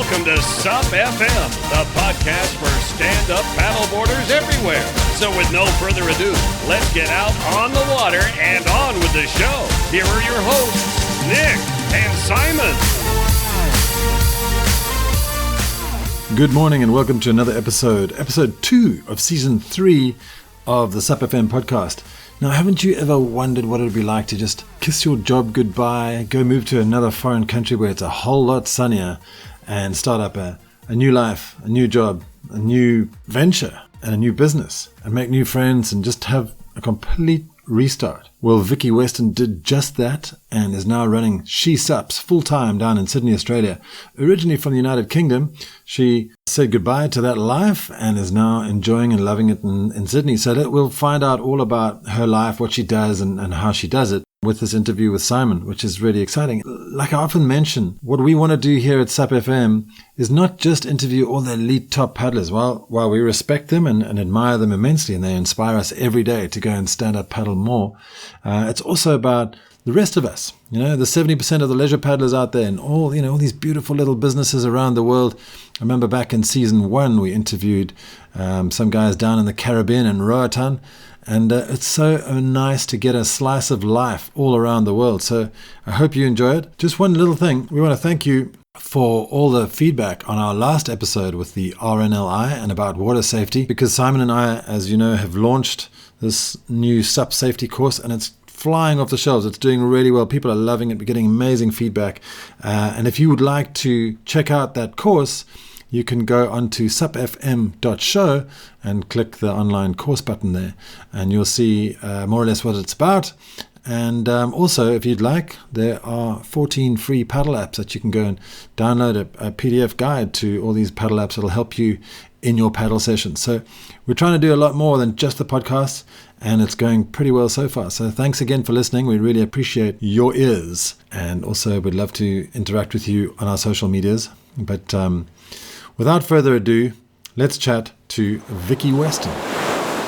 Welcome to SUP FM, the podcast for stand-up paddleboarders everywhere. So with no further ado, let's get out on the water and on with the show. Here are your hosts, Nick and Simon. Good morning and welcome to another episode 2 of Season 3 of the SUP FM podcast. Now, haven't you ever wondered what it would be like to just kiss your job goodbye, go move to another foreign country where it's a whole lot sunnier, and start up a new life, a new job, a new venture, and a new business, and make new friends and just have a complete restart? Well, Vikki Weston did just that and is now running She SUPs full-time down in Sydney, Australia. Originally from the United Kingdom, she said goodbye to that life and is now enjoying and loving it in Sydney. So we'll find out all about her life, what she does and how she does it with this interview with Simon, which is really exciting. Like I often mention, what we want to do here at SUP FM is not just interview all the elite top paddlers. While we respect them and admire them immensely, and they inspire us every day to go and stand up paddle more, it's also about the rest of us, the 70% of the leisure paddlers out there and all these beautiful little businesses around the world. I remember back in season 1, we interviewed some guys down in the Caribbean in Roatan, and it's so nice to get a slice of life all around the world. So I hope you enjoy it. Just one little thing, we want to thank you for all the feedback on our last episode with the RNLI and about water safety, because Simon and I, as you know, have launched this new SUP safety course, and it's flying off the shelves. It's doing really well. People are loving it. We're getting amazing feedback. And if you would like to check out that course, you can go onto supfm.show and click the online course button there, and you'll see more or less what it's about. And also, if you'd like, there are 14 free paddle apps that you can go and download a PDF guide to all these paddle apps that'll help you in your paddle sessions. So we're trying to do a lot more than just the podcast, and it's going pretty well so far. So thanks again for listening. We really appreciate your ears, and also we'd love to interact with you on our social medias. But without further ado, let's chat to Vikki Weston.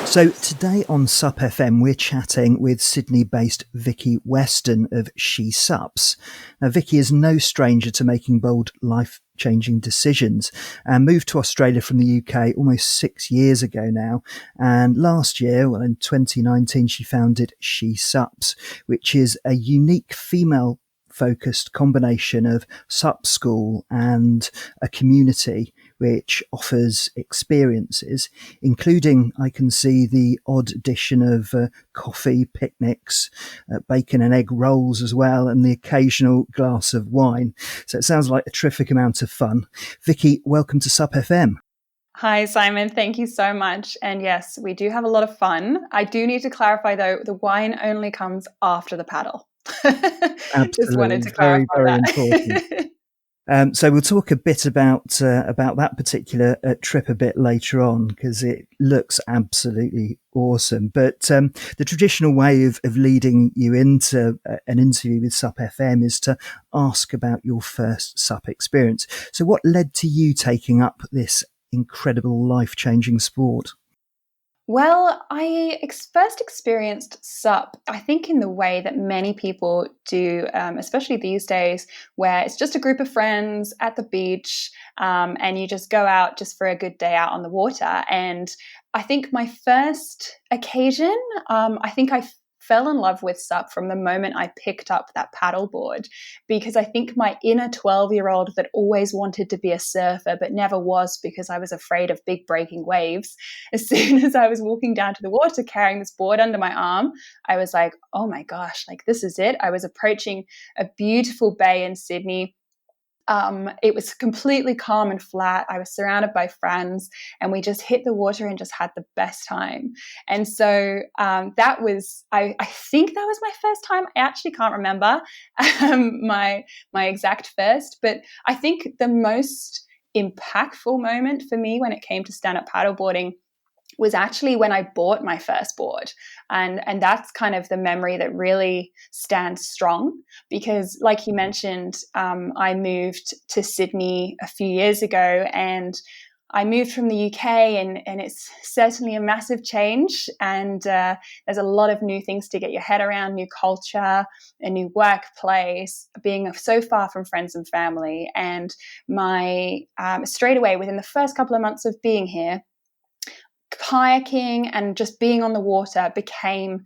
So today on SUP FM, we're chatting with Sydney-based Vikki Weston of She SUPs. Now, Vikki is no stranger to making bold, life-changing decisions and moved to Australia from the UK almost 6 years ago now. And last year, in 2019, she founded She SUPs, which is a unique female-focused combination of SUP school and a community which offers experiences, including, I can see, the odd addition of coffee, picnics, bacon and egg rolls as well, and the occasional glass of wine. So it sounds like a terrific amount of fun. Vikki, welcome to SUP FM. Hi, Simon. Thank you so much. And yes, we do have a lot of fun. I do need to clarify, though, the wine only comes after the paddle. Absolutely. Just wanted to clarify very that. Important. So we'll talk a bit about that particular trip a bit later on, because it looks absolutely awesome. But the traditional way of leading you into an interview with SUP FM is to ask about your first SUP experience. So what led to you taking up this incredible life-changing sport? Well, I first experienced SUP, I think, in the way that many people do, especially these days, where it's just a group of friends at the beach, and you just go out just for a good day out on the water. And I think my first occasion, I think I fell in love with SUP from the moment I picked up that paddleboard, because I think my inner 12-year-old that always wanted to be a surfer but never was because I was afraid of big breaking waves, as soon as I was walking down to the water carrying this board under my arm, I was like, oh my gosh, like this is it. I was approaching a beautiful bay in Sydney. It was completely calm and flat. I was surrounded by friends, and we just hit the water and just had the best time. And so that was, I think that was my first time. I actually can't remember my exact first, but I think the most impactful moment for me when it came to stand-up paddleboarding was actually when I bought my first board. And that's kind of the memory that really stands strong, because like you mentioned, I moved to Sydney a few years ago, and I moved from the UK, and it's certainly a massive change. And there's a lot of new things to get your head around, new culture, a new workplace, being so far from friends and family. And my straight away, within the first couple of months of being here, kayaking and just being on the water became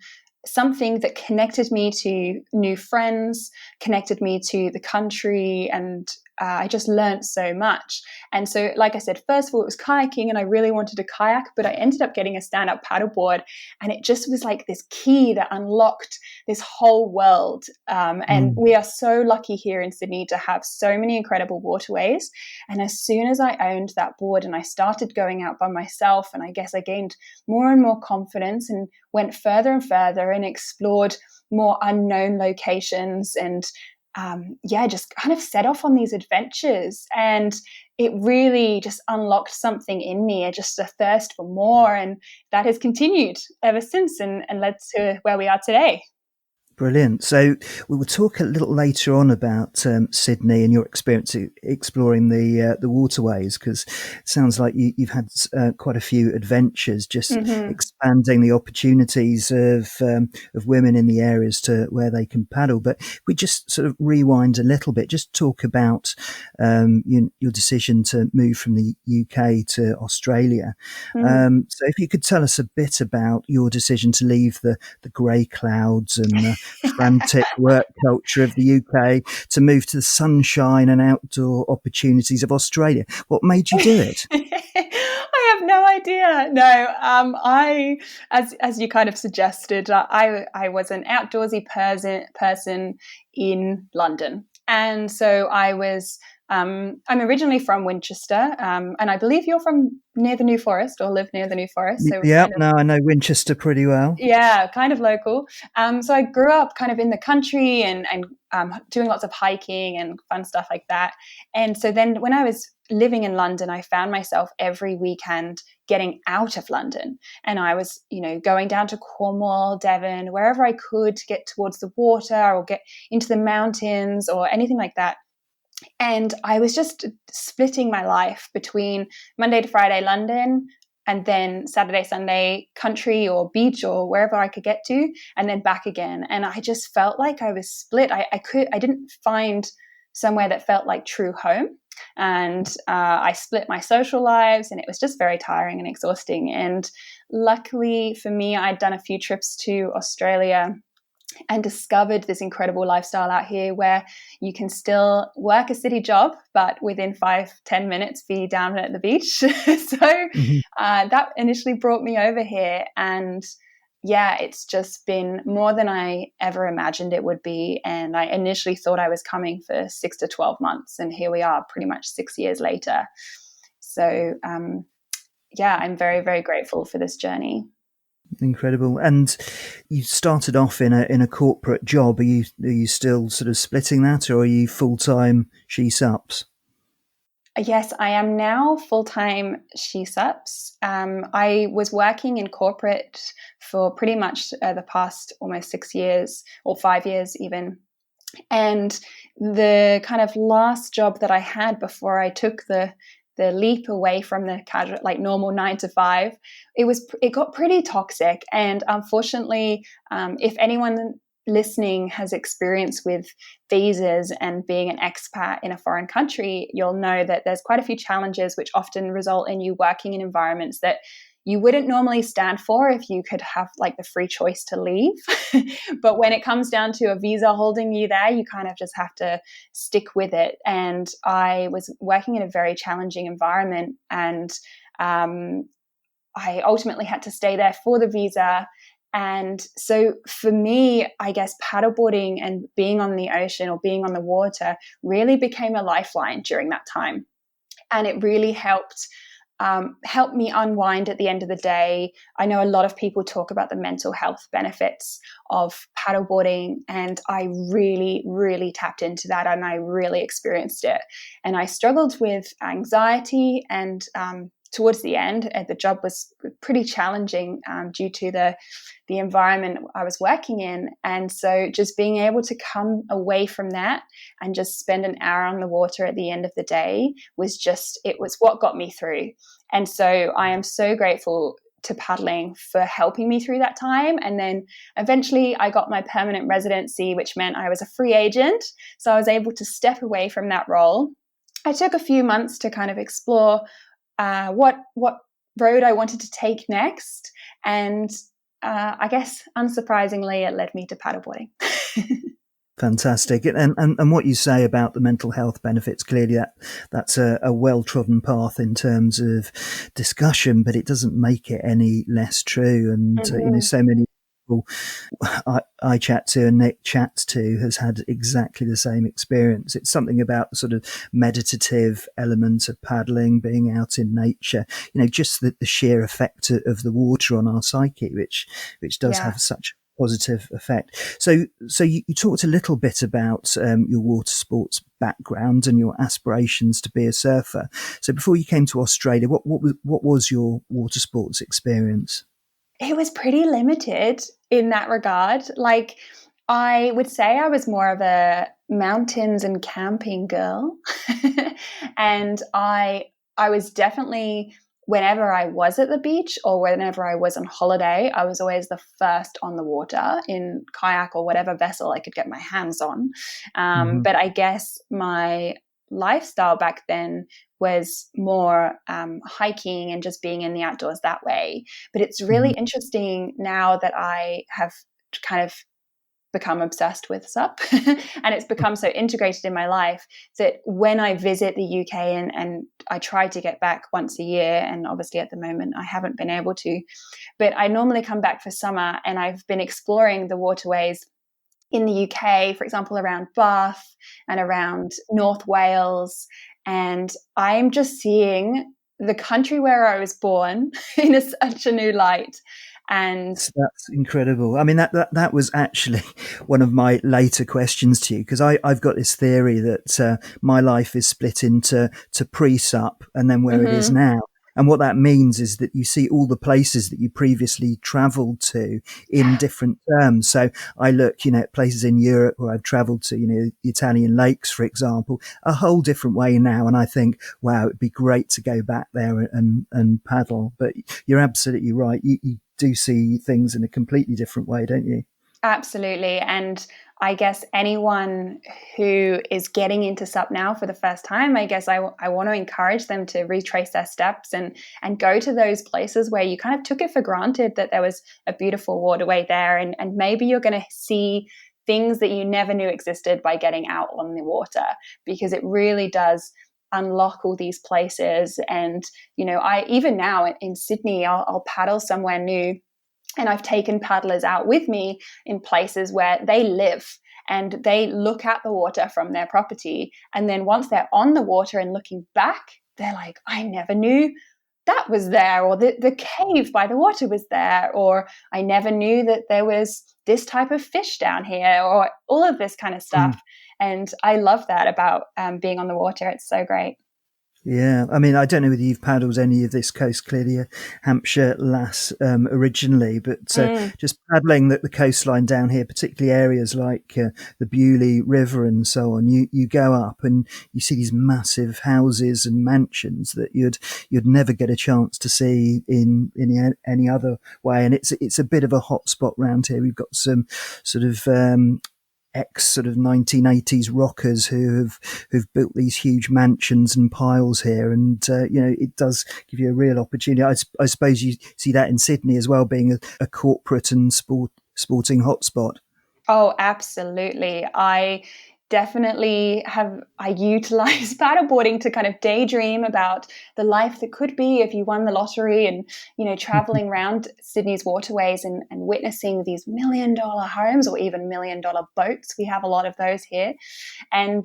something that connected me to new friends, connected me to the country, and I just learned so much. And so, like I said, first of all, it was kayaking, and I really wanted to kayak, but I ended up getting a stand-up paddleboard, and it just was like this key that unlocked this whole world. And we are so lucky here in Sydney to have so many incredible waterways. And as soon as I owned that board and I started going out by myself, and I guess I gained more and more confidence and went further and further and explored more unknown locations, and just kind of set off on these adventures. And it really just unlocked something in me, just a thirst for more. And that has continued ever since and led to where we are today. Brilliant. So we will talk a little later on about Sydney and your experience exploring the waterways, because it sounds like you've had quite a few adventures, just expanding the opportunities of women in the areas to where they can paddle. But if we just sort of rewind a little bit, just talk about your decision to move from the UK to Australia. So if you could tell us a bit about your decision to leave the grey clouds and the frantic work culture of the UK to move to the sunshine and outdoor opportunities of Australia. What made you do it? I have no idea. No, I, as you kind of suggested, I was an outdoorsy person in London. And so I was, I'm originally from Winchester, and I believe you're from near the New Forest or live near the New Forest. So yeah, no, I know Winchester pretty well. Yeah, kind of local. So I grew up kind of in the country and doing lots of hiking and fun stuff like that. And so then when I was living in London, I found myself every weekend getting out of London. And I was, going down to Cornwall, Devon, wherever I could to get towards the water or get into the mountains or anything like that. And I was just splitting my life between Monday to Friday London, and then Saturday, Sunday country or beach or wherever I could get to, and then back again. And I just felt like I was split. I didn't find somewhere that felt like true home. And I split my social lives, and it was just very tiring and exhausting. And luckily for me, I'd done a few trips to Australia and discovered this incredible lifestyle out here where you can still work a city job, but within 5-10 minutes be down at the beach. So that initially brought me over here. And yeah, it's just been more than I ever imagined it would be. And I initially thought I was coming for 6 to 12 months. And here we are pretty much 6 years later. So I'm very, very grateful for this journey. Incredible. And you started off in a corporate job. Are you still sort of splitting that, or are you full-time She SUPs? Yes, I am now full-time She SUPs. I was working in corporate for pretty much the past almost 6 years or 5 years even. And the kind of last job that I had before I took the leap away from the casual, like normal 9 to 5, it got pretty toxic. And unfortunately, if anyone listening has experience with visas and being an expat in a foreign country, you'll know that there's quite a few challenges which often result in you working in environments that you wouldn't normally stand for if you could have like the free choice to leave. But when it comes down to a visa holding you there, you kind of just have to stick with it. And I was working in a very challenging environment, and I ultimately had to stay there for the visa. And so for me, I guess paddleboarding and being on the ocean or being on the water really became a lifeline during that time. And it really helped me unwind at the end of the day. I know a lot of people talk about the mental health benefits of paddleboarding, and I really, really tapped into that, and I really experienced it. And I struggled with anxiety and towards the end, the job was pretty challenging due to the environment I was working in. And so just being able to come away from that and just spend an hour on the water at the end of the day it was what got me through. And so I am so grateful to paddling for helping me through that time. And then eventually I got my permanent residency, which meant I was a free agent. So I was able to step away from that role. I took a few months to kind of explore what road I wanted to take next. And I guess, unsurprisingly, it led me to paddleboarding. Fantastic. And what you say about the mental health benefits, clearly that's a well-trodden path in terms of discussion, but it doesn't make it any less true. And, so many people I chat to and Nick chats to has had exactly the same experience. It's something about the sort of meditative element of paddling, being out in nature, just the sheer effect of the water on our psyche, which does have such positive effect. So you talked a little bit about your water sports background and your aspirations to be a surfer. So before you came to Australia, what was your water sports experience? It was pretty limited in that regard. Like, I would say I was more of a mountains and camping girl. And I was definitely, whenever I was at the beach or whenever I was on holiday, I was always the first on the water in kayak or whatever vessel I could get my hands on. But I guess my lifestyle back then was more hiking and just being in the outdoors that way. But it's really interesting now that I have kind of become obsessed with SUP and it's become so integrated in my life that when I visit the UK and I try to get back once a year, and obviously at the moment I haven't been able to, but I normally come back for summer and I've been exploring the waterways in the UK, for example, around Bath and around North Wales. And I'm just seeing the country where I was born in such a new light. And that's incredible. I mean, that was actually one of my later questions to you, because I've got this theory that my life is split into pre-SUP and then where it is now. And what that means is that you see all the places that you previously travelled to in different terms. So I look, at places in Europe where I've travelled to, the Italian lakes, for example, a whole different way now. And I think, wow, it'd be great to go back there and paddle. But you're absolutely right. You do see things in a completely different way, don't you? Absolutely. And I guess anyone who is getting into SUP now for the first time, I guess I want to encourage them to retrace their steps and go to those places where you kind of took it for granted that there was a beautiful waterway there. And maybe you're going to see things that you never knew existed by getting out on the water, because it really does unlock all these places. And, I even now in Sydney, I'll paddle somewhere new. And I've taken paddlers out with me in places where they live and they look at the water from their property. And then once they're on the water and looking back, they're like, I never knew that was there, or the cave by the water was there, or I never knew that there was this type of fish down here, or all of this kind of stuff. And I love that about being on the water. It's so great. Yeah, I mean, I don't know whether you've paddled any of this coast, clearly a Hampshire lass originally, but just paddling the coastline down here, particularly areas like the Bewley River and so on, you go up and you see these massive houses and mansions that you'd never get a chance to see in any other way. And it's a bit of a hot spot round here. We've got some sort of sort of 1980s rockers who've built these huge mansions and piles here, and it does give you a real opportunity. I suppose you see that in Sydney as well, being a corporate and sporting hotspot. Oh, absolutely. I definitely I utilize paddleboarding to kind of daydream about the life that could be if you won the lottery, and, traveling around Sydney's waterways and witnessing these $1 million homes or even $1 million boats. We have a lot of those here. And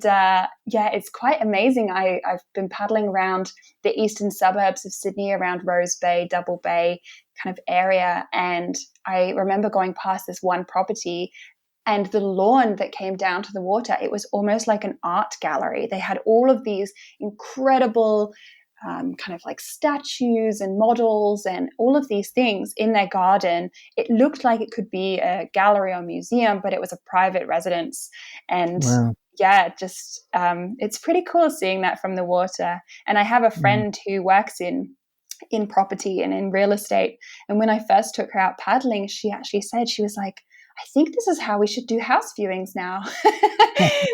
it's quite amazing. I've been paddling around the eastern suburbs of Sydney, around Rose Bay, Double Bay kind of area. And I remember going past this one property, and the lawn that came down to the water, it was almost like an art gallery. They had all of these incredible kind of like statues and models and all of these things in their garden. It looked like it could be a gallery or museum, but it was a private residence. And Wow. yeah, just it's pretty cool seeing that from the water. And I have a friend who works in property and in real estate. And when I first took her out paddling, she actually said, she was like, I think this is how we should do house viewings now,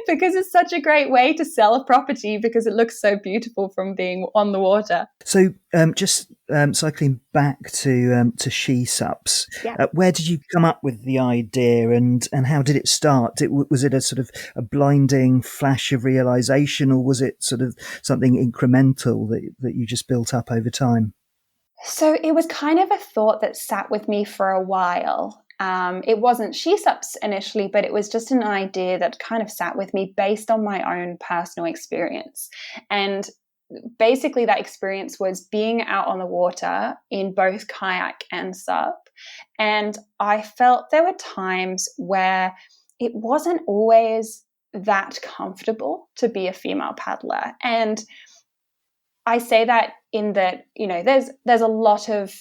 because it's such a great way to sell a property because it looks so beautiful from being on the water. So just cycling back to She SUPs, Yeah. where did you come up with the idea, and how did it start? Was it a sort of a blinding flash of realization, or was it sort of something incremental that you just built up over time? So it was kind of a thought that sat with me for a while. It wasn't She SUPs initially, but it was just an idea that kind of sat with me based on my own personal experience. And basically that experience was being out on the water in both kayak and SUP. And I felt there were times where it wasn't always that comfortable to be a female paddler. And I say that in that, there's a lot of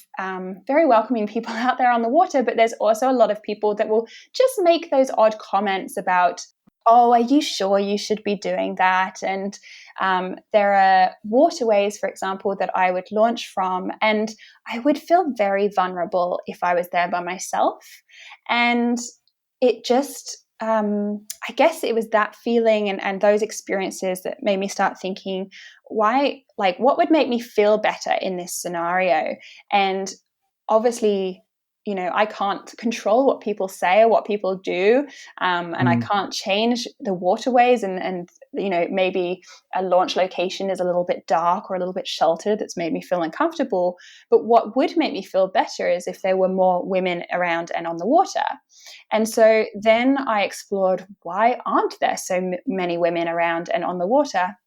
very welcoming people out there on the water, but there's also a lot of people that will just make those odd comments about, oh, are you sure you should be doing that? And there are waterways, for example, that I would launch from, and I would feel very vulnerable if I was there by myself. And it just, I guess it was that feeling and those experiences that made me start thinking, what would make me feel better in this scenario? And obviously, I can't control what people say or what people do, and I can't change the waterways and maybe a launch location is a little bit dark or a little bit sheltered that's made me feel uncomfortable. But what would make me feel better is if there were more women around and on the water. And so then I explored, why aren't there so many women around and on the water?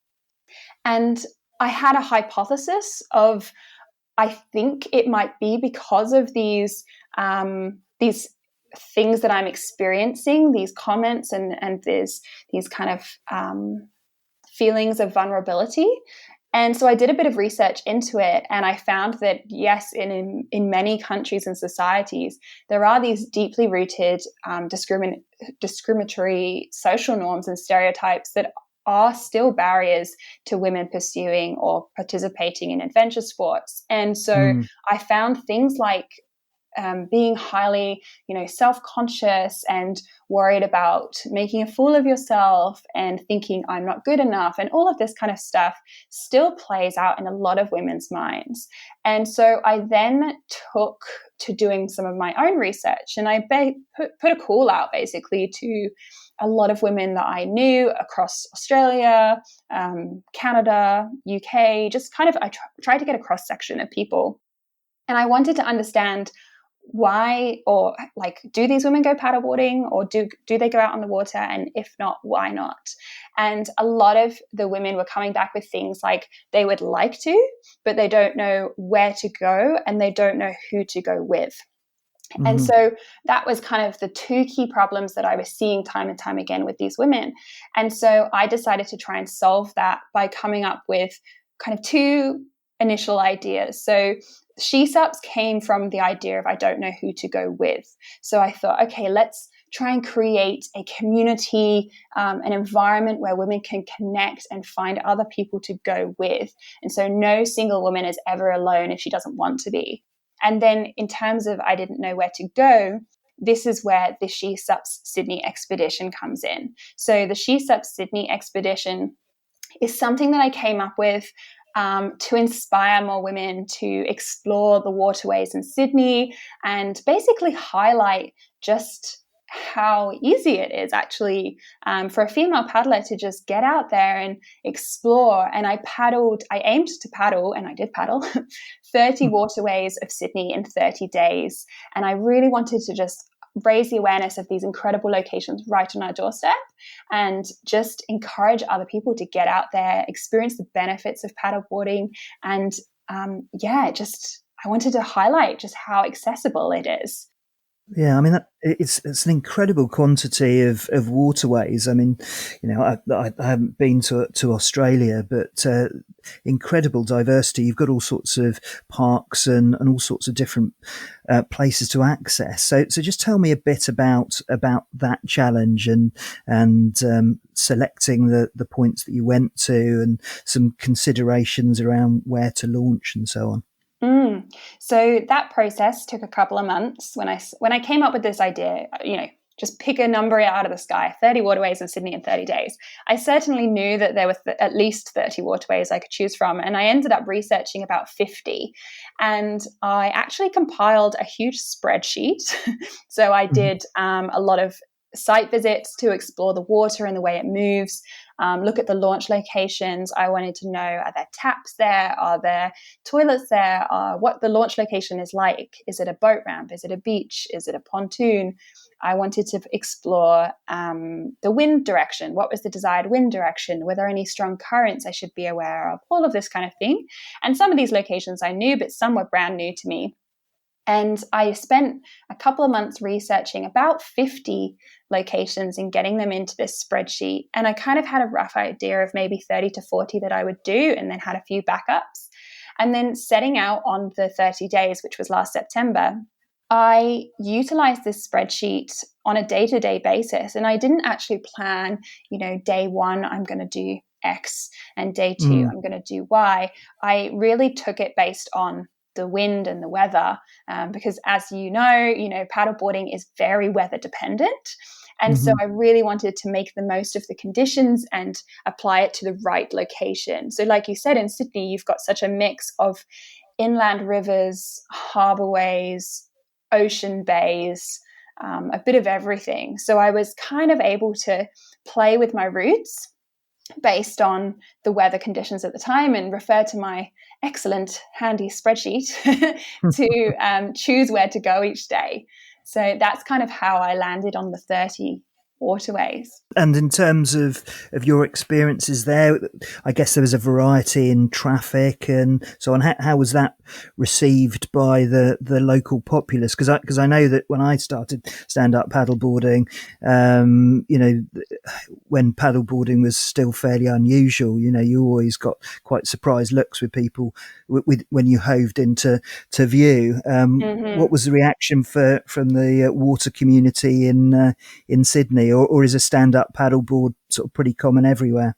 And I had a hypothesis of, I think it might be because of these things that I'm experiencing, these comments and these kind of feelings of vulnerability. And so I did a bit of research into it, and I found that, yes, in many countries and societies, there are these deeply rooted discriminatory social norms and stereotypes that are still barriers to women pursuing or participating in adventure sports. And so I found things like being highly, self-conscious and worried about making a fool of yourself and thinking I'm not good enough, and all of this kind of stuff still plays out in a lot of women's minds. And so I then took to doing some of my own research, and I put a call out basically to a lot of women that I knew across Australia, Canada, UK, just kind of I tried to get a cross-section of people. And I wanted to understand why, or do these women go paddleboarding, or do they go out on the water? And if not, why not? And a lot of the women were coming back with things like they would like to, but they don't know where to go and they don't know who to go with. And so that was kind of the two key problems that I was seeing time and time again with these women. And so I decided to try and solve that by coming up with kind of two initial ideas. So She SUPs came from the idea of I don't know who to go with. So I thought, okay, let's try and create a community, an environment where women can connect and find other people to go with. And so no single woman is ever alone if she doesn't want to be. And then in terms of I didn't know where to go, this is where the She SUPs Sydney expedition comes in. So the She SUPs Sydney expedition is something that I came up with to inspire more women to explore the waterways in Sydney and basically highlight just how easy it is actually for a female paddler to just get out there and explore. And I aimed to paddle, and I did paddle 30 waterways of Sydney in 30 days. And I really wanted to just raise the awareness of these incredible locations right on our doorstep and just encourage other people to get out there, experience the benefits of paddleboarding. And I wanted to highlight just how accessible it is. Yeah, I mean, it's an incredible quantity of waterways. I mean, I haven't been to Australia, but incredible diversity. You've got all sorts of parks and all sorts of different places to access. So just tell me a bit about that challenge and selecting the points that you went to and some considerations around where to launch and so on. So that process took a couple of months. When I came up with this idea, just pick a number out of the sky, 30 waterways in Sydney in 30 days. I certainly knew that there were at least 30 waterways I could choose from, and I ended up researching about 50. And I actually compiled a huge spreadsheet. So I did a lot of site visits to explore the water and the way it moves, look at the launch locations. I wanted to know, are there taps there? Are there toilets there? What the launch location is like? Is it a boat ramp? Is it a beach? Is it a pontoon? I wanted to explore the wind direction. What was the desired wind direction? Were there any strong currents I should be aware of? All of this kind of thing. And some of these locations I knew, but some were brand new to me. And I spent a couple of months researching about 50 locations and getting them into this spreadsheet. And I kind of had a rough idea of maybe 30 to 40 that I would do, and then had a few backups. And then setting out on the 30 days, which was last September, I utilized this spreadsheet on a day-to-day basis. And I didn't actually plan, day one, I'm going to do X, and day two, I'm going to do Y. I really took it based on the wind and the weather, because as you know, paddleboarding is very weather dependent. And so I really wanted to make the most of the conditions and apply it to the right location. So like you said, in Sydney, you've got such a mix of inland rivers, harbourways, ocean bays, a bit of everything. So I was kind of able to play with my routes based on the weather conditions at the time and refer to my excellent handy spreadsheet to choose where to go each day. So that's kind of how I landed on the 30 waterways. And in terms of your experiences there, I guess there was a variety in traffic and so on. How was that received by the local populace? Because I know that when I started stand-up paddleboarding, when paddleboarding was still fairly unusual, you always got quite surprised looks with people when you hoved into view. What was the reaction from the water community in Sydney, or is a stand-up paddleboard sort of pretty common everywhere?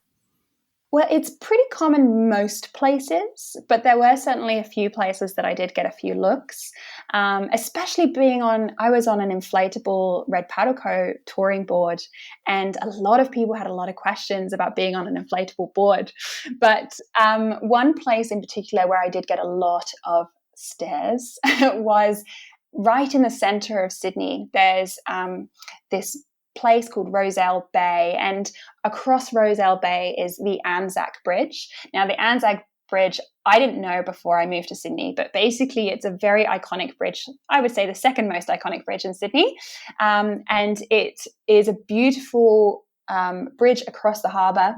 Well, it's pretty common most places, but there were certainly a few places that I did get a few looks, especially I was on an inflatable Red Paddle Co. touring board, and a lot of people had a lot of questions about being on an inflatable board. But one place in particular where I did get a lot of stares was right in the center of Sydney. There's this place called Rozelle Bay, and across Rozelle Bay is the Anzac Bridge. Now, the Anzac Bridge, I didn't know before I moved to Sydney, but basically it's a very iconic bridge. I would say the second most iconic bridge in Sydney. And it is a beautiful bridge across the harbour.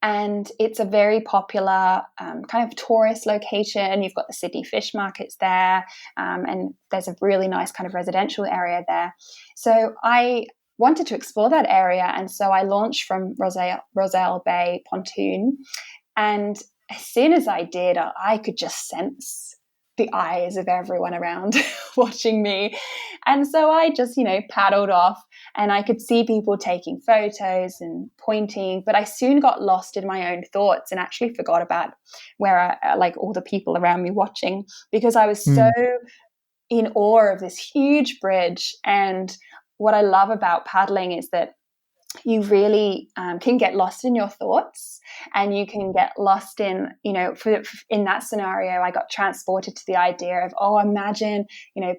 And it's a very popular kind of tourist location. You've got the Sydney fish markets there, and there's a really nice kind of residential area there. So I wanted to explore that area, and so I launched from Rozelle Bay pontoon. And as soon as I did, I could just sense the eyes of everyone around watching me. And so I just, paddled off, and I could see people taking photos and pointing, but I soon got lost in my own thoughts and actually forgot about all the people around me watching, because I was so in awe of this huge bridge. And what I love about paddling is that you really can get lost in your thoughts, and you can get lost in, in that scenario, I got transported to the idea of, imagine,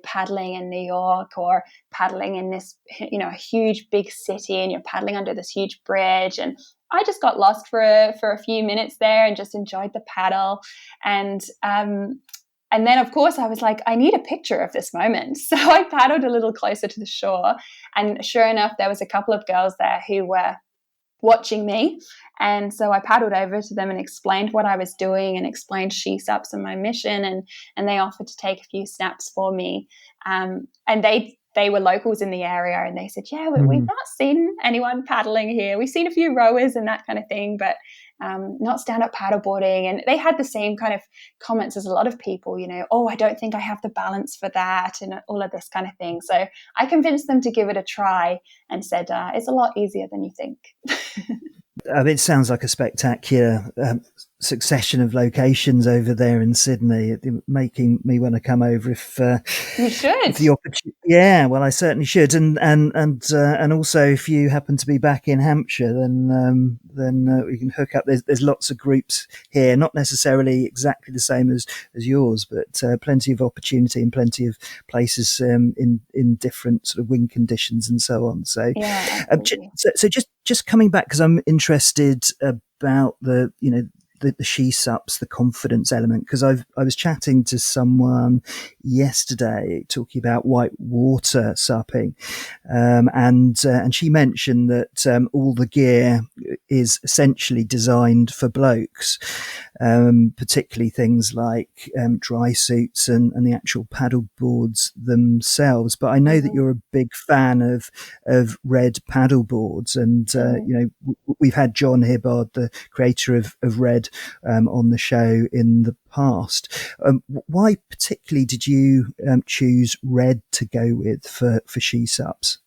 paddling in New York, or paddling in this, a huge big city, and you're paddling under this huge bridge. And I just got lost for a few minutes there and just enjoyed the paddle. And then, of course, I was like, I need a picture of this moment. So I paddled a little closer to the shore. And sure enough, there was a couple of girls there who were watching me. And so I paddled over to them and explained what I was doing, and explained She SUPs and my mission. And they offered to take a few snaps for me. And they they were locals in the area, and they said, yeah, we've not seen anyone paddling here. We've seen a few rowers and that kind of thing, but not stand-up paddleboarding. And they had the same kind of comments as a lot of people, oh, I don't think I have the balance for that, and all of this kind of thing. So I convinced them to give it a try and said, it's a lot easier than you think. It sounds like a spectacular succession of locations over there in Sydney, making me want to come over if you should. If the opportunity, yeah, well, I certainly should, and also if you happen to be back in Hampshire, then we can hook up. There's lots of groups here, not necessarily exactly the same as yours, but plenty of opportunity and plenty of places in different sort of wind conditions and so on. So, yeah, so just coming back, because I'm interested about the She SUPs, the confidence element, because I was chatting to someone yesterday talking about white water supping, and she mentioned that all the gear is essentially designed for blokes, particularly things like dry suits and the actual paddle boards themselves. But I know that you're a big fan of Red paddle boards, and we've had John Hibbard, the creator of Red, on the show in the past. Why particularly did you choose Red to go with for She SUPs?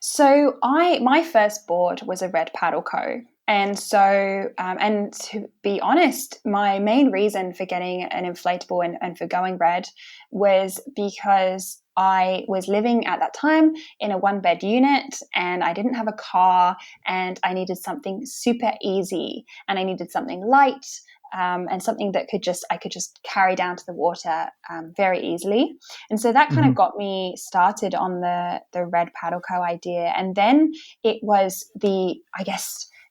So my first board was a Red Paddle Co. And so, and to be honest, my main reason for getting an inflatable and for going Red was because I was living at that time in a 1-bed unit, and I didn't have a car, and I needed something super easy, and I needed something light, and something that I could just carry down to the water very easily. And so that kind of got me started on the Red Paddle Co. idea. And then it was the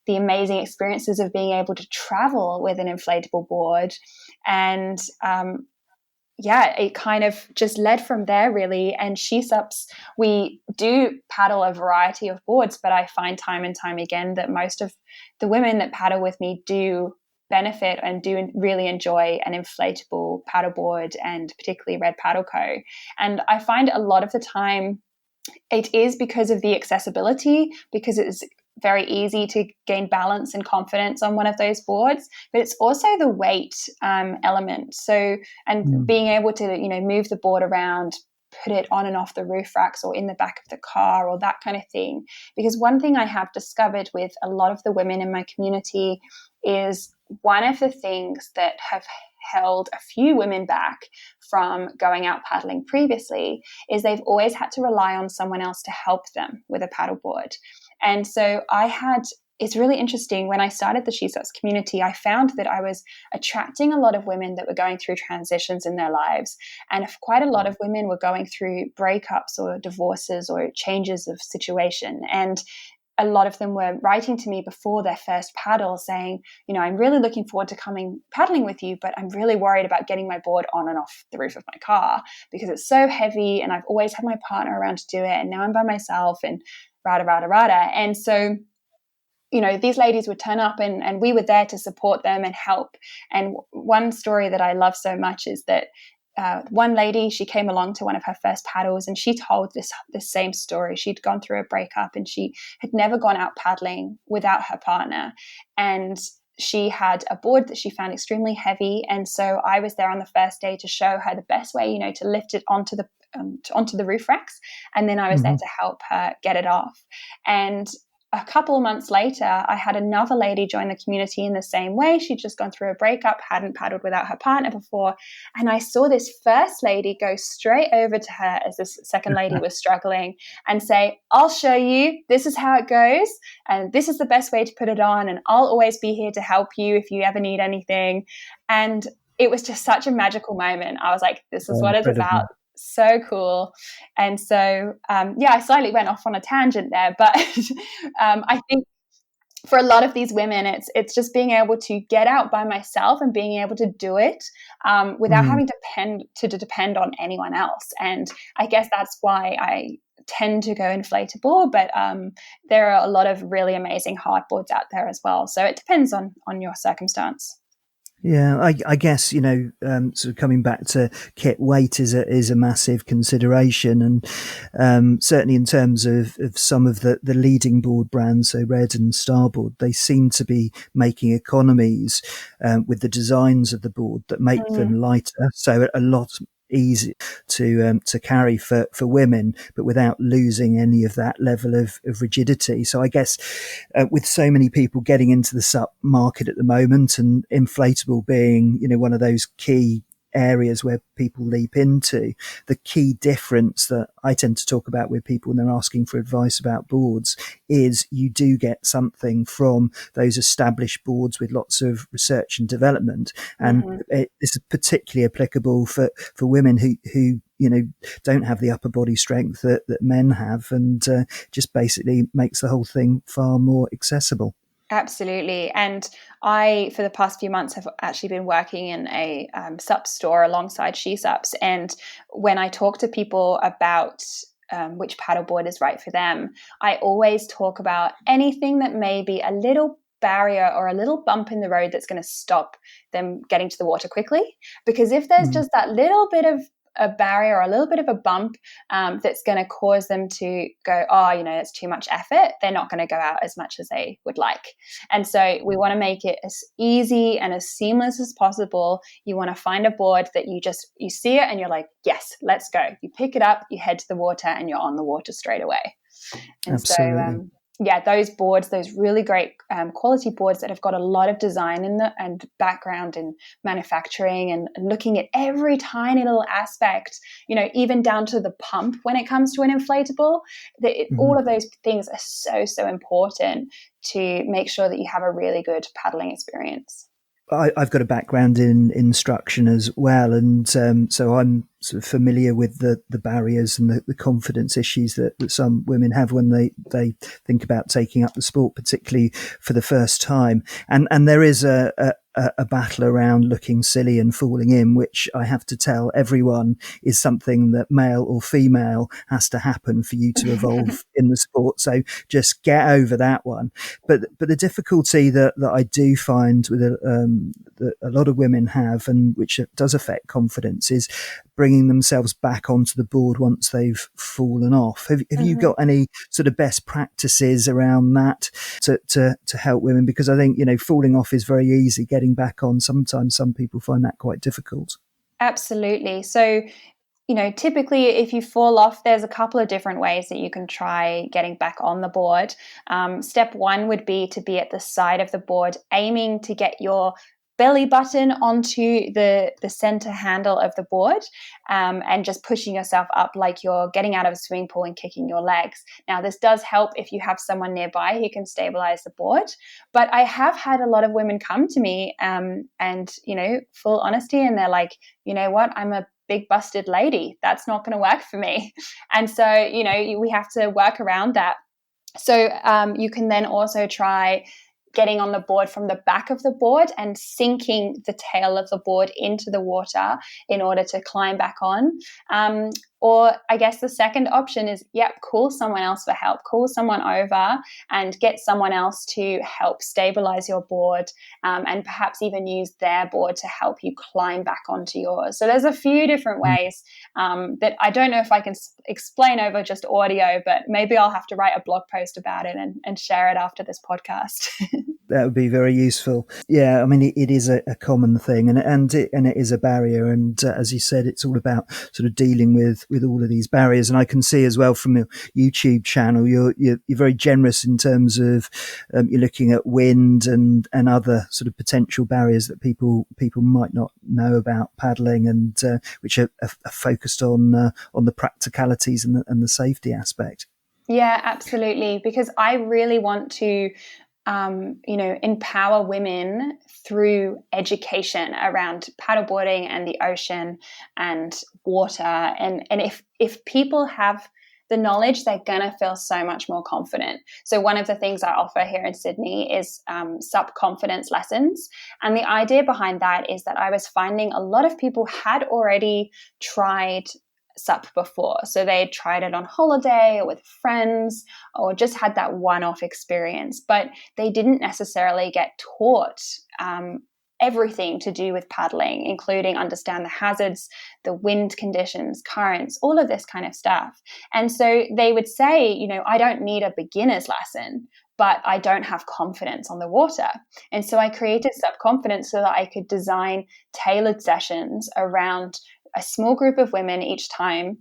amazing experiences of being able to travel with an inflatable board. And it kind of just led from there, really. And She SUPs, we do paddle a variety of boards, but I find time and time again that most of the women that paddle with me do benefit and do really enjoy an inflatable paddleboard, and particularly Red Paddle Co. And I find a lot of the time it is because of the accessibility, because it's very easy to gain balance and confidence on one of those boards, but it's also the weight element. So, and being able to, move the board around, put it on and off the roof racks or in the back of the car or that kind of thing. Because one thing I have discovered with a lot of the women in my community is one of the things that have held a few women back from going out paddling previously is they've always had to rely on someone else to help them with a paddleboard. And so it's really interesting. When I started the She SUPs community, I found that I was attracting a lot of women that were going through transitions in their lives. And quite a lot of women were going through breakups or divorces or changes of situation. And a lot of them were writing to me before their first paddle saying, I'm really looking forward to coming paddling with you, but I'm really worried about getting my board on and off the roof of my car because it's so heavy, and I've always had my partner around to do it, and now I'm by myself, and rada, rada, rada. And so, these ladies would turn up, and we were there to support them and help. And one story that I love so much is that one lady, she came along to one of her first paddles, and she told this same story. She'd gone through a breakup, and she had never gone out paddling without her partner. And she had a board that she found extremely heavy. And so I was there on the first day to show her the best way, to lift it onto the roof racks. And then I was there to help her get it off. And a couple of months later, I had another lady join the community in the same way. She'd just gone through a breakup, hadn't paddled without her partner before. And I saw this first lady go straight over to her as this second lady was struggling and say, I'll show you. This is how it goes. And this is the best way to put it on. And I'll always be here to help you if you ever need anything. And it was just such a magical moment. I was like, this is what it's about. So cool. And so, I slightly went off on a tangent there, but I think for a lot of these women, it's just being able to get out by myself and being able to do it without having to depend on anyone else. And I guess that's why I tend to go inflatable, but there are a lot of really amazing hardboards out there as well. So it depends on your circumstance. Yeah, I guess, sort of coming back to kit, weight is a massive consideration. And certainly in terms of some of the leading board brands, so Red and Starboard, they seem to be making economies with the designs of the board that make them lighter. So a lot easy to carry for women, but without losing any of that level of rigidity. So I guess with so many people getting into the SUP market at the moment, and inflatable being one of those key areas where people leap into, the key difference that I tend to talk about with people when they're asking for advice about boards is you do get something from those established boards with lots of research and development. And this is particularly applicable for women who don't have the upper body strength that men have, and just basically makes the whole thing far more accessible. Absolutely. And I, for the past few months, have actually been working in a SUP store alongside She SUPs. And when I talk to people about which paddleboard is right for them, I always talk about anything that may be a little barrier or a little bump in the road that's going to stop them getting to the water quickly. Because if there's just that little bit of a barrier or a little bit of a bump that's going to cause them to go, it's too much effort, they're not going to go out as much as they would like. And so we want to make it as easy and as seamless as possible. You want to find a board that you see it and you're like, yes, let's go. You pick it up, you head to the water, and you're on the water straight away. And Absolutely. so those boards, those really great quality boards that have got a lot of design in them and background in manufacturing and looking at every tiny little aspect, even down to the pump when it comes to an inflatable, all of those things are so, so important to make sure that you have a really good paddling experience. I've got a background in instruction as well, and so I'm sort of familiar with the barriers and the confidence issues that some women have when they think about taking up the sport, particularly for the first time. And there is a battle around looking silly and falling in, which I have to tell everyone is something that male or female has to happen for you to evolve in the sport. So just get over that one. But the difficulty that I do find with that a lot of women have, and which does affect confidence, is bringing themselves back onto the board once they've fallen off. Have you got any sort of best practices around that to help women? Because I think, falling off is very easy. Getting back on, sometimes some people find that quite difficult. Absolutely. So, typically if you fall off, there's a couple of different ways that you can try getting back on the board. Step one would be to be at the side of the board, aiming to get your belly button onto the center handle of the board, and just pushing yourself up like you're getting out of a swimming pool and kicking your legs. Now, this does help if you have someone nearby who can stabilize the board. But I have had a lot of women come to me and, full honesty, and they're like, you know what, I'm a big busted lady. That's not going to work for me. And so, we have to work around that. So you can then also try getting on the board from the back of the board and sinking the tail of the board into the water in order to climb back on. Or I guess the second option is, call someone else for help. Call someone over and get someone else to help stabilize your board, and perhaps even use their board to help you climb back onto yours. So there's a few different ways that I don't know if I can explain over just audio, but maybe I'll have to write a blog post about it and share it after this podcast. That would be very useful. Yeah, I mean, it is a common thing, and it is a barrier. And as you said, it's all about sort of dealing with all of these barriers. And I can see as well from your YouTube channel, you're very generous in terms of you're looking at wind and other sort of potential barriers that people might not know about paddling, and which are focused on the practicalities and the safety aspect. Yeah, absolutely. Because I really want to empower women through education around paddleboarding and the ocean and water. And if people have the knowledge, they're going to feel so much more confident. So one of the things I offer here in Sydney is SUP confidence lessons. And the idea behind that is that I was finding a lot of people had already tried SUP before. So they tried it on holiday or with friends, or just had that one-off experience, but they didn't necessarily get taught everything to do with paddling, including understand the hazards, the wind conditions, currents, all of this kind of stuff. And so they would say, you know, I don't need a beginner's lesson, but I don't have confidence on the water. And so I created SUP Confidence so that I could design tailored sessions around a small group of women each time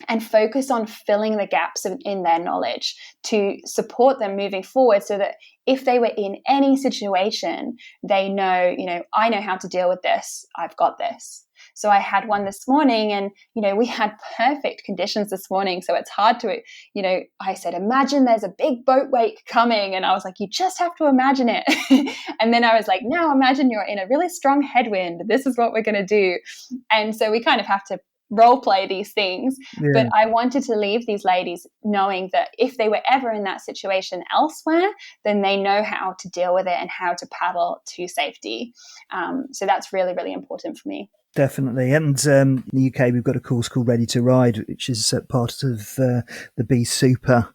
and focus on filling the gaps in their knowledge to support them moving forward, so that if they were in any situation, they know, you know, I know how to deal with this. I've got this. So I had one this morning, and, you know, we had perfect conditions this morning. So it's hard to, you know, I said, imagine there's a big boat wake coming. And I was like, you just have to imagine it. And then I was like, now imagine you're in a really strong headwind. This is what we're going to do. And so we kind of have to role play these things. Yeah. But I wanted to leave these ladies knowing that if they were ever in that situation elsewhere, then they know how to deal with it and how to paddle to safety. So that's really, really important for me. Definitely. And in the UK, we've got a course called Ready to Ride, which is part of the She Super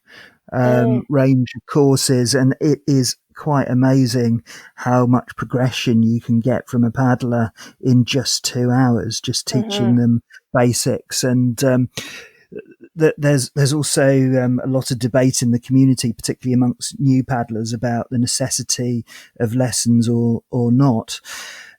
range of courses. And it is quite amazing how much progression you can get from a paddler in just 2 hours, just teaching them basics. And there's also a lot of debate in the community, particularly amongst new paddlers, about the necessity of lessons or not.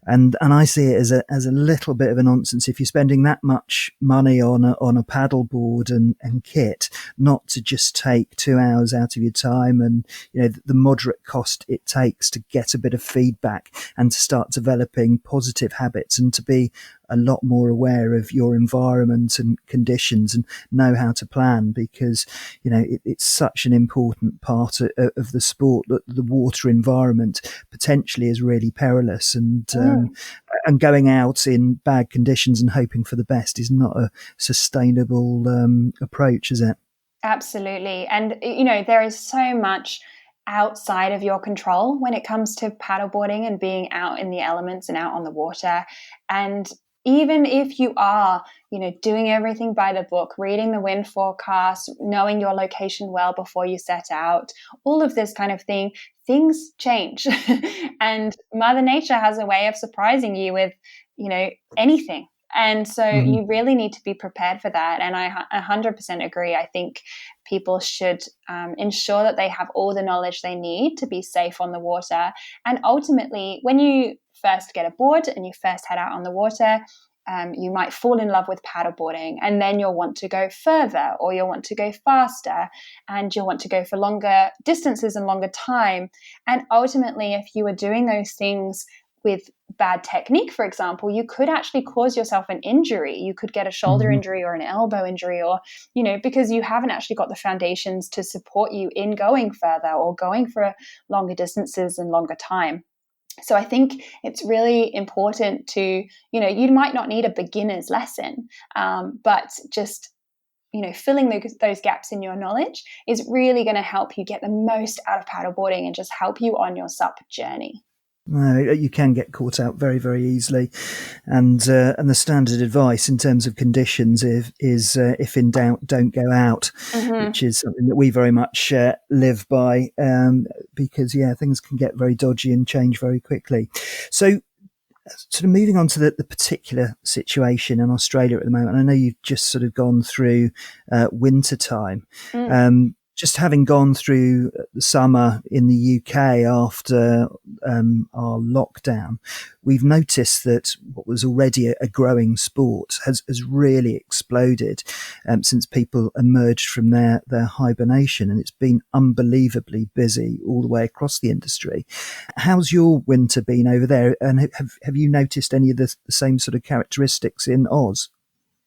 And I see it as a little bit of a nonsense if you're spending that much money on a paddle board and kit, not to just take 2 hours out of your time, and, you know, the moderate cost it takes to get a bit of feedback and to start developing positive habits and to be a lot more aware of your environment and conditions and know how to plan, because, you know, it's such an important part of the sport that the water environment potentially is really perilous, and going out in bad conditions and hoping for the best is not a sustainable approach, is it? Absolutely. And, you know, there is so much outside of your control when it comes to paddleboarding and being out in the elements and out on the water. And even if you are, you know, doing everything by the book, reading the wind forecast, knowing your location well before you set out, all of this kind of thing, things change. And Mother Nature has a way of surprising you with, you know, anything. And so you really need to be prepared for that. And I 100% agree. I think people should ensure that they have all the knowledge they need to be safe on the water. And ultimately, when you first get aboard and you first head out on the water, you might fall in love with paddleboarding, and then you'll want to go further, or you'll want to go faster, and you'll want to go for longer distances and longer time. And ultimately, if you are doing those things with bad technique, for example, you could actually cause yourself an injury. You could get a shoulder injury or an elbow injury, or, you know, because you haven't actually got the foundations to support you in going further or going for longer distances and longer time. So I think it's really important to, you know, you might not need a beginner's lesson, but just, you know, filling those gaps in your knowledge is really going to help you get the most out of paddleboarding and just help you on your SUP journey. No, you can get caught out very, very easily, and the standard advice in terms of conditions is if in doubt, don't go out, which is something that we very much live by, because things can get very dodgy and change very quickly. So, sort of moving on to the particular situation in Australia at the moment, I know you've just sort of gone through winter time. Just having gone through the summer in the UK after our lockdown, we've noticed that what was already a growing sport has really exploded since people emerged from their hibernation, and it's been unbelievably busy all the way across the industry. How's your winter been over there, and have you noticed any of the same sort of characteristics in Oz?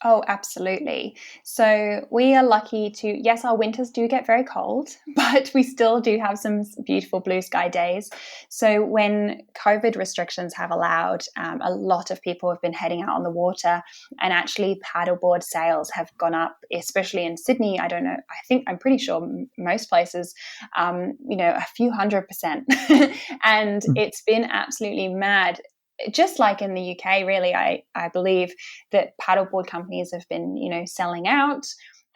Oh, absolutely. So we are lucky to, yes, our winters do get very cold, but we still do have some beautiful blue sky days. So when COVID restrictions have allowed, a lot of people have been heading out on the water, and actually paddleboard sales have gone up, especially in Sydney. I don't know, I'm pretty sure most places, a few 100%. And it's been absolutely mad. Just like in the UK, really, I believe that paddleboard companies have been, selling out,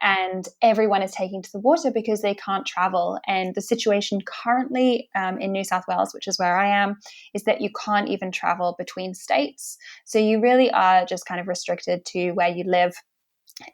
and everyone is taking to the water because they can't travel. And the situation currently in New South Wales, which is where I am, is that you can't even travel between states. So you really are just kind of restricted to where you live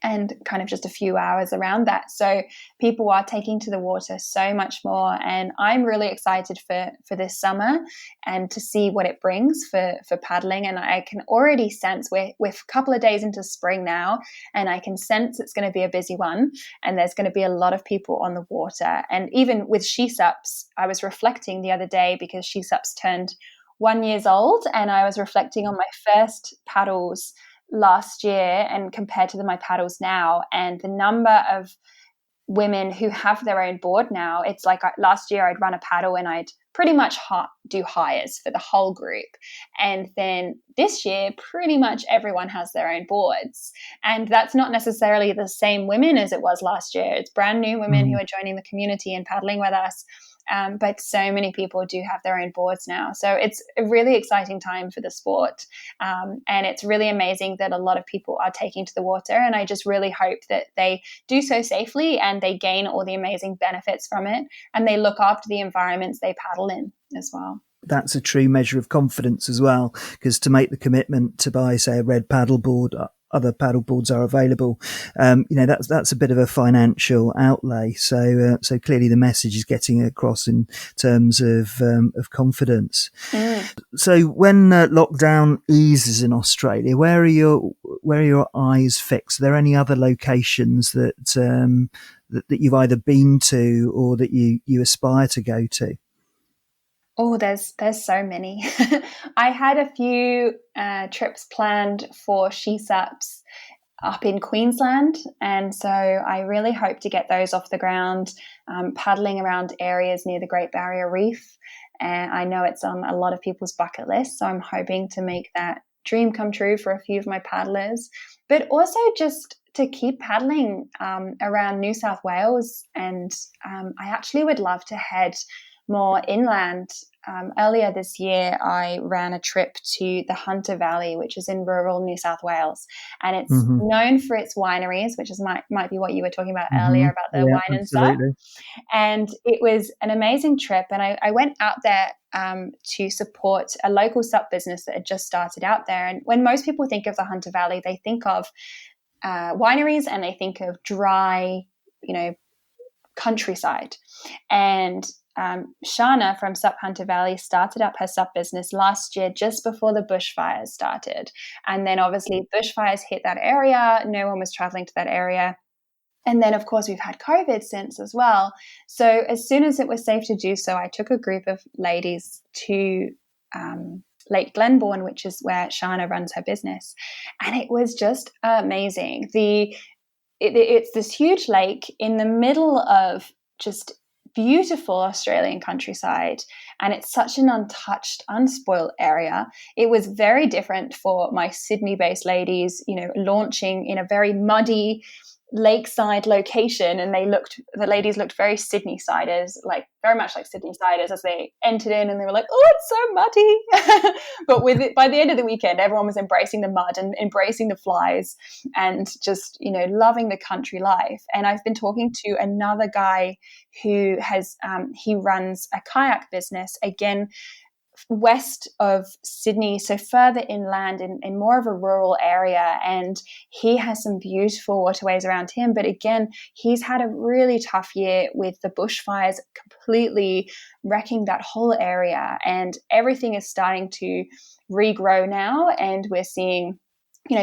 and kind of just a few hours around that. So people are taking to the water so much more, and I'm really excited for this summer and to see what it brings for paddling. And I can already sense we're a couple of days into spring now, and I can sense it's going to be a busy one, and there's going to be a lot of people on the water. And even with She SUPs, I was reflecting the other day because She SUPs turned 1 year old, and I was reflecting on my first paddles last year and compared to my paddles now, and the number of women who have their own board now. It's like last year I'd run a paddle and I'd pretty much do hires for the whole group, and then this year pretty much everyone has their own boards, and that's not necessarily the same women as it was last year. It's brand new women who are joining the community and paddling with us. But so many people do have their own boards now. So it's a really exciting time for the sport. And it's really amazing that a lot of people are taking to the water. And I just really hope that they do so safely and they gain all the amazing benefits from it. And they look after the environments they paddle in as well. That's a true measure of confidence as well, because to make the commitment to buy, say, a red paddleboard, other paddle boards are available. That's a bit of a financial outlay. So clearly the message is getting across in terms of confidence. So when lockdown eases in Australia, where are your eyes fixed? Are there any other locations that you've either been to or that you aspire to go to? Oh, there's so many. I had a few trips planned for She SUPs up in Queensland, and so I really hope to get those off the ground, paddling around areas near the Great Barrier Reef. And I know it's on a lot of people's bucket list, so I'm hoping to make that dream come true for a few of my paddlers, but also just to keep paddling around New South Wales. And I actually would love to head more inland. Earlier this year, I ran a trip to the Hunter Valley, which is in rural New South Wales, and it's known for its wineries, which might be what you were talking about earlier about the wine absolutely. and stuff. And it was an amazing trip, and I went out there to support a local SUP business that had just started out there. And when most people think of the Hunter Valley, they think of wineries and they think of dry, countryside. And Shana from SUP Hunter Valley started up her SUP business last year just before the bushfires started. And then obviously bushfires hit that area. No one was traveling to that area. And then, of course, we've had COVID since as well. So as soon as it was safe to do so, I took a group of ladies to Lake Glenbourne, which is where Shana runs her business. And it was just amazing. It's this huge lake in the middle of just beautiful Australian countryside, and it's such an untouched, unspoiled area. It was very different for my Sydney-based ladies, launching in a very muddy lakeside location, and the ladies looked very Sydney-siders, very much like Sydney-siders as they entered in, and they were like, oh, it's so muddy. But by the end of the weekend, everyone was embracing the mud and embracing the flies and just, loving the country life. And I've been talking to another guy who has, he runs a kayak business, again, west of Sydney, so further inland in more of a rural area, and he has some beautiful waterways around him. But again, he's had a really tough year with the bushfires completely wrecking that whole area, and everything is starting to regrow now, and we're seeing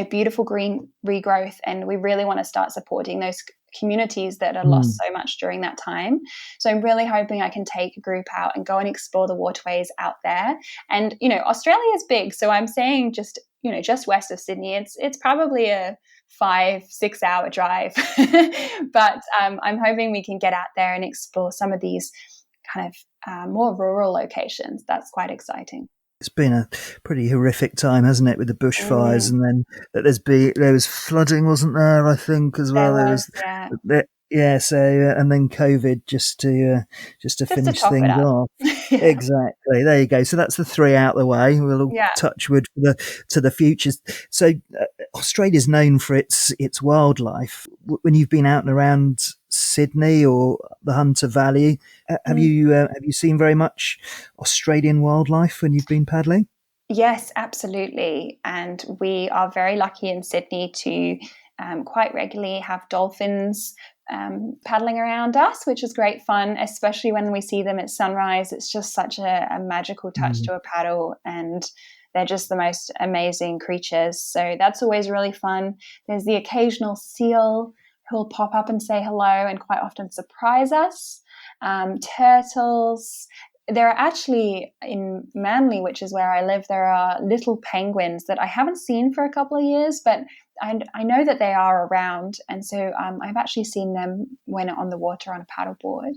beautiful green regrowth, and we really want to start supporting those communities that are lost so much during that time. So I'm really hoping I can take a group out and go and explore the waterways out there. And, Australia is big. So I'm saying just west of Sydney, it's probably a 5-6 hour drive. But I'm hoping we can get out there and explore some of these kind of more rural locations. That's quite exciting. It's been a pretty horrific time, hasn't it, with the bushfires, and then there was flooding, wasn't there? I think as well. Yeah, so and then COVID just to Just to finish top it things up. off. Yeah. Exactly. There you go. So that's the three out the way. We'll all Yeah. touch wood for to the futures. So Australia's known for its wildlife. When you've been out and around Sydney or the Hunter Valley, have Mm. you seen very much Australian wildlife when you've been paddling? Yes, absolutely. And we are very lucky in Sydney to quite regularly have dolphins paddling around us, which is great fun, especially when we see them at sunrise. It's just such a magical touch Mm. to a paddle, and they're just the most amazing creatures. So that's always really fun. There's the occasional seal who'll pop up and say hello and quite often surprise us. Turtles. There are actually in Manly, which is where I live, there are little penguins that I haven't seen for a couple of years, but I know that they are around. And so I've actually seen them when on the water on a paddleboard.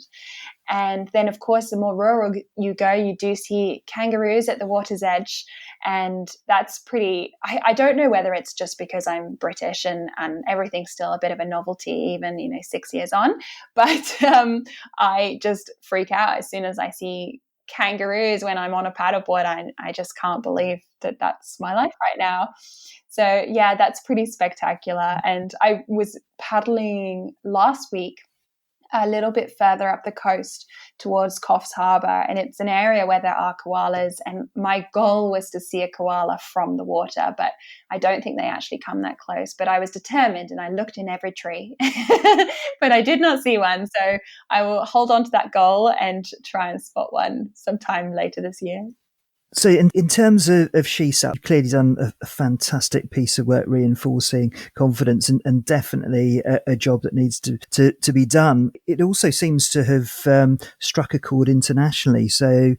And then, of course, the more rural you go, you do see kangaroos at the water's edge. And that's pretty, I don't know whether it's just because I'm British and everything's still a bit of a novelty, even, 6 years on. But I just freak out as soon as I see kangaroos when I'm on a paddleboard. I just can't believe that that's my life right now. So, yeah, that's pretty spectacular. And I was paddling last week a little bit further up the coast towards Coffs Harbour, and it's an area where there are koalas, and my goal was to see a koala from the water, but I don't think they actually come that close. But I was determined and I looked in every tree but I did not see one, so I will hold on to that goal and try and spot one sometime later this year. So, in terms of She SUPs, you've clearly done a fantastic piece of work reinforcing confidence, and definitely a job that needs to be done. It also seems to have struck a chord internationally. So,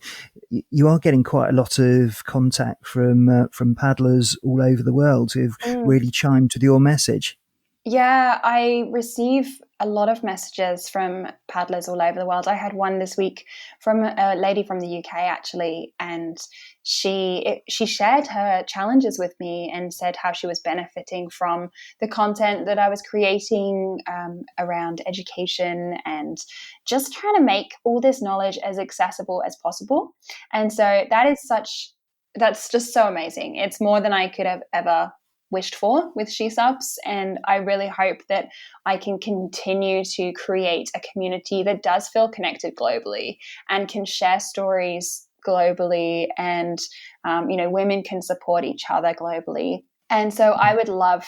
you are getting quite a lot of contact from paddlers all over the world who've really chimed with your message. Yeah, I receive a lot of messages from paddlers all over the world. I had one this week from a lady from the UK actually, and she shared her challenges with me and said how she was benefiting from the content that I was creating around education and just trying to make all this knowledge as accessible as possible. And so that's just so amazing. It's more than I could have ever wished for with She SUPs, and I really hope that I can continue to create a community that does feel connected globally and can share stories globally, and women can support each other globally. And so I would love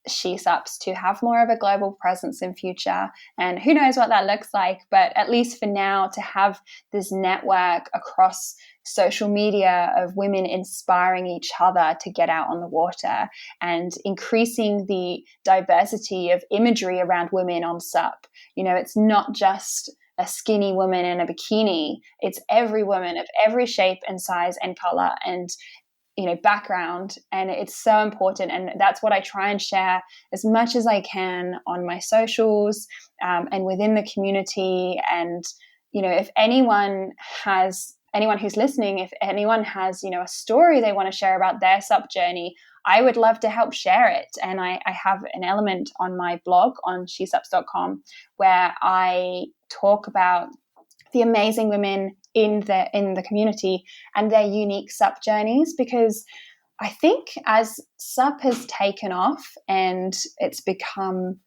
She SUPs to have more of a global presence in future, and who knows what that looks like, but at least for now, to have this network across social media of women inspiring each other to get out on the water and increasing the diversity of imagery around women on SUP. It's not just a skinny woman in a bikini. It's every woman of every shape and size and color and background, and it's so important. And that's what I try and share as much as I can on my socials and within the community. And if anyone who's listening, if anyone has a story they want to share about their SUP journey, I would love to help share it. And I have an element on my blog on shesups.com where I talk about the amazing women in the community and their unique SUP journeys, because I think as SUP has taken off and it's become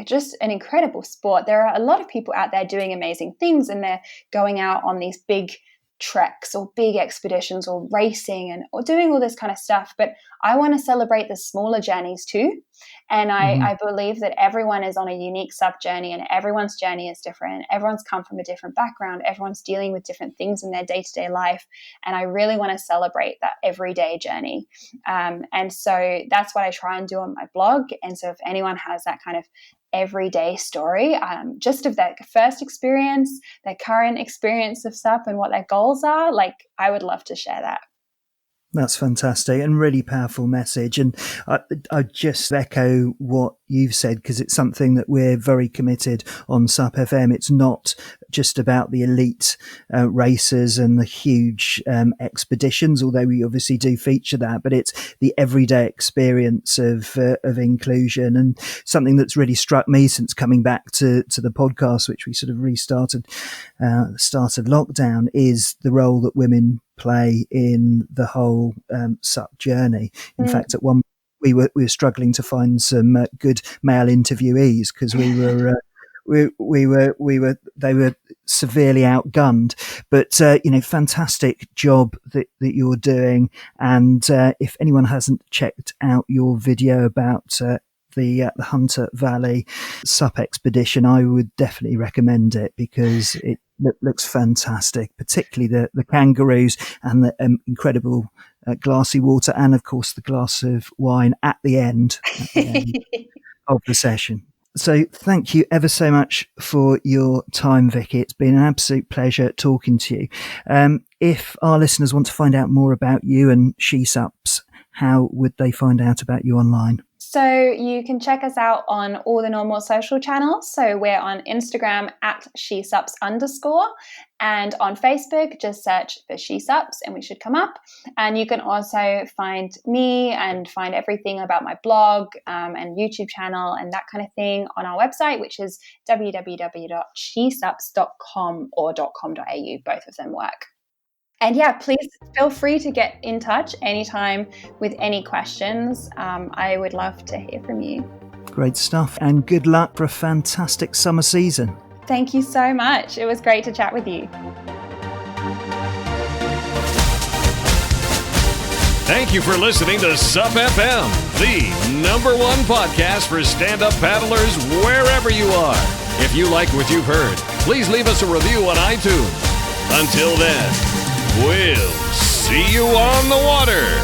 just an incredible sport, there are a lot of people out there doing amazing things, and they're going out on these big treks or big expeditions or racing or doing all this kind of stuff. But I want to celebrate the smaller journeys too. And I believe that everyone is on a unique SUP journey, and everyone's journey is different. Everyone's come from a different background. Everyone's dealing with different things in their day-to-day life. And I really want to celebrate that everyday journey. And so that's what I try and do on my blog. And so if anyone has that kind of everyday story, just of their first experience, their current experience of SUP and what their goals are, I would love to share that. That's fantastic and really powerful message. And I just echo what you've said, because it's something that we're very committed on SUP FM. It's not just about the elite racers and the huge expeditions, although we obviously do feature that, but it's the everyday experience of inclusion. And something that's really struck me since coming back to the podcast, which we sort of restarted the start of lockdown, is the role that women play in the whole SUP journey. In fact, at one we were struggling to find some good male interviewees, because they were severely outgunned. But fantastic job that you're doing. And if anyone hasn't checked out your video about the Hunter Valley SUP expedition, I would definitely recommend it, because it looks fantastic, particularly the kangaroos and the incredible glassy water, and of course the glass of wine at the end of the session. So thank you ever so much for your time, Vikki. It's been an absolute pleasure talking to you. If our listeners want to find out more about you and She SUPs, how would they find out about you online? So you can check us out on all the normal social channels. So we're on Instagram at SheSups_, and on Facebook, just search for She SUPs and we should come up. And you can also find me and find everything about my blog and YouTube channel and that kind of thing on our website, which is www.shesups.com or .com.au. Both of them work. And yeah, please feel free to get in touch anytime with any questions. I would love to hear from you. Great stuff. And good luck for a fantastic summer season. Thank you so much. It was great to chat with you. Thank you for listening to SUP FM, the #1 podcast for stand-up paddlers wherever you are. If you like what you've heard, please leave us a review on iTunes. Until then, we'll see you on the water.